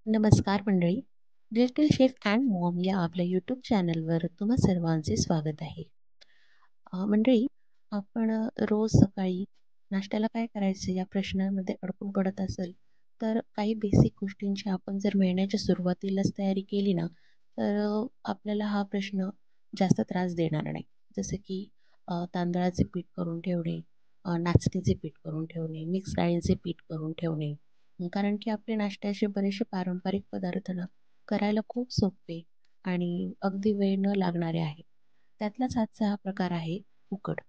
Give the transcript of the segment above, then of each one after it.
नमस्कार मंडळी. Little chef and Maugham या आपल्या यूट्यूब चॅनलवर तुम्हा सर्वांचे स्वागत आहे. मंडळी, आपण रोज सकाळी नाश्त्याला काय करायचे या प्रश्नामध्ये अडकून पडत असेल, तर काही बेसिक गोष्टींची आपण जर महिन्याच्या सुरुवातीलाच तयारी केली ना, तर आपल्याला हा प्रश्न जास्त त्रास देणार नाही. जसं की तांदळाचे पीठ करून ठेवणे, नाचणीचे पीठ करून ठेवणे, मिक्स डाळींचे पीठ करून ठेवणे. कारण की आपले नाश्त्याचे बरेचसे पारंपरिक पदार्थ ना करायला खूप सोपे आणि अगदी वेळ न लागणारे आहे. त्यातलाच आजचा हा प्रकार आहे उकड.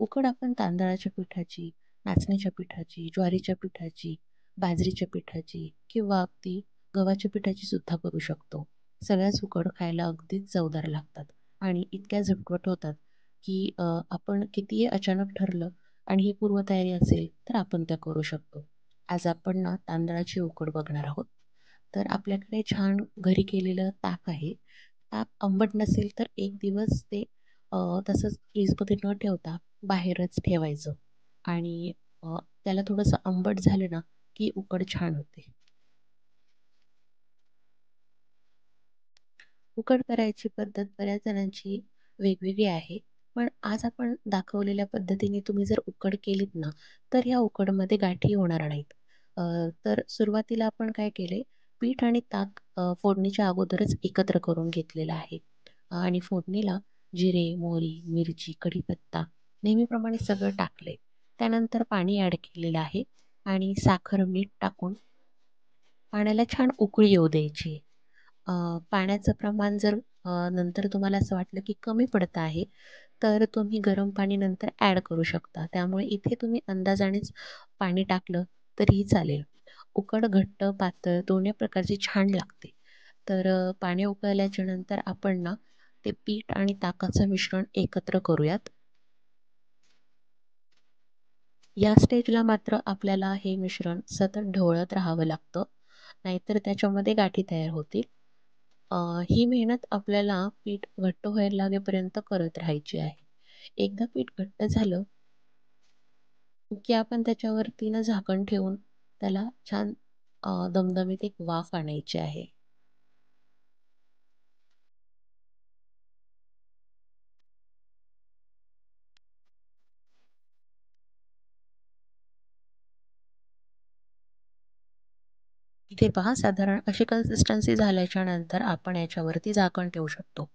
उकड आपण तांदळाच्या पिठाची, नाचणीच्या पिठाची, ज्वारीच्या पिठाची, बाजरीच्या पिठाची किंवा अगदी गव्हाच्या पिठाची सुद्धा करू शकतो. सगळ्याच उकड खायला अगदीच चवदार लागतात आणि इतक्या झटपट होतात की आपण कितीही अचानक ठरलं आणि ही पूर्वतयारी असेल तर आपण त्या करू शकतो. आज आपण ना तांदळाची उकड बघणार आहोत. तर आपल्याकडे छान घरी केलेलं ताक आहे. ताक आंबट नसेल तर एक दिवस ते तसंच फ्रीजमध्ये न ठेवता बाहेरच ठेवायचं आणि त्याला थोडंसं आंबट झालं ना, की उकड छान होते. उकड करायची पद्धत बऱ्याच जणांची वेगवेगळी आहे. पण आज आपण दाखवलेल्या पद्धतीने तुम्ही जर उकड केलीत ना, तर ह्या उकडमध्ये गाठी होणार नाहीत. तर सुरुवातीला आपण काय केले, पीठ आणि ताक फोडणीच्या अगोदरच एकत्र करून घेतलेलं आहे. आणि फोडणीला जिरे, मोहरी, मिरची, कढीपत्ता नेहमीप्रमाणे सगळं टाकलंय. त्यानंतर पाणी ॲड केलेलं आहे आणि साखर, मीठ टाकून पाण्याला छान उकळी येऊ द्यायची. अ, पाण्याचं प्रमाण जर नंतर तुम्हाला असं वाटलं की कमी पडत आहे, तर तुम्ही गरम पाणी नंतर ॲड करू शकता. त्यामुळे इथे तुम्ही अंदाजानेच पाणी टाकलं तरीही चालेल. उकड घट्ट, पातळ दोन्ही प्रकारची छान लागते. तर पाणी उकळल्याच्या नंतर आपण ना, ते पीठ आणि ताकाचं मिश्रण एकत्र करूयात. या स्टेजला मात्र आपल्याला हे मिश्रण सतत ढवळत राहावं लागतं, नाहीतर त्याच्यामध्ये गाठी तयार होतील. अ, ही मेहनत आपल्याला पीठ घट्ट व्हायला लागेपर्यंत करत राहायची आहे. एकदा पीठ घट्ट झालं, की आपण त्याच्यावरती ना झाकण ठेवून त्याला छान दमदमीत एक वाफ आणायची आहे. इथे पहा साधारण अशी कन्सिस्टन्सी झाल्याच्या नंतर आपण याच्यावरती झाकण ठेवू शकतो.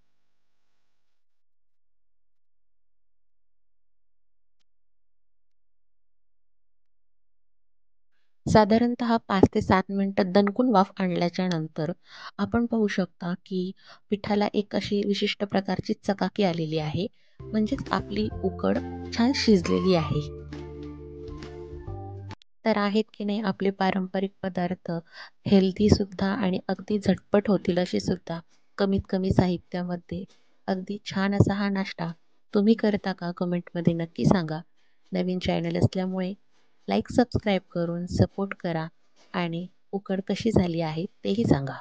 साधारणतः 5 ते 7 मिनिटं दणकून वाफ आणल्याच्या नंतर आपण पाहू शकता, की पिठाला एक अशी विशिष्ट प्रकारची चकाकी आलेली आहे. म्हणजेच आपली उकड छान शिजलेली आहे. तर आहेत की नाही आपले पारंपरिक पदार्थ हेल्दी सुद्धा आणि अगदी झटपट होतील असे सुद्धा कमीत कमी साहित्यामध्ये अगदी छान असा हा नाश्ता तुम्ही करता का? कमेंटमध्ये नक्की सांगा. नवीन चॅनल असल्यामुळे लाईक, सबस्क्राईब करून सपोर्ट करा आणि उकड कशी झाली आहे तेही सांगा.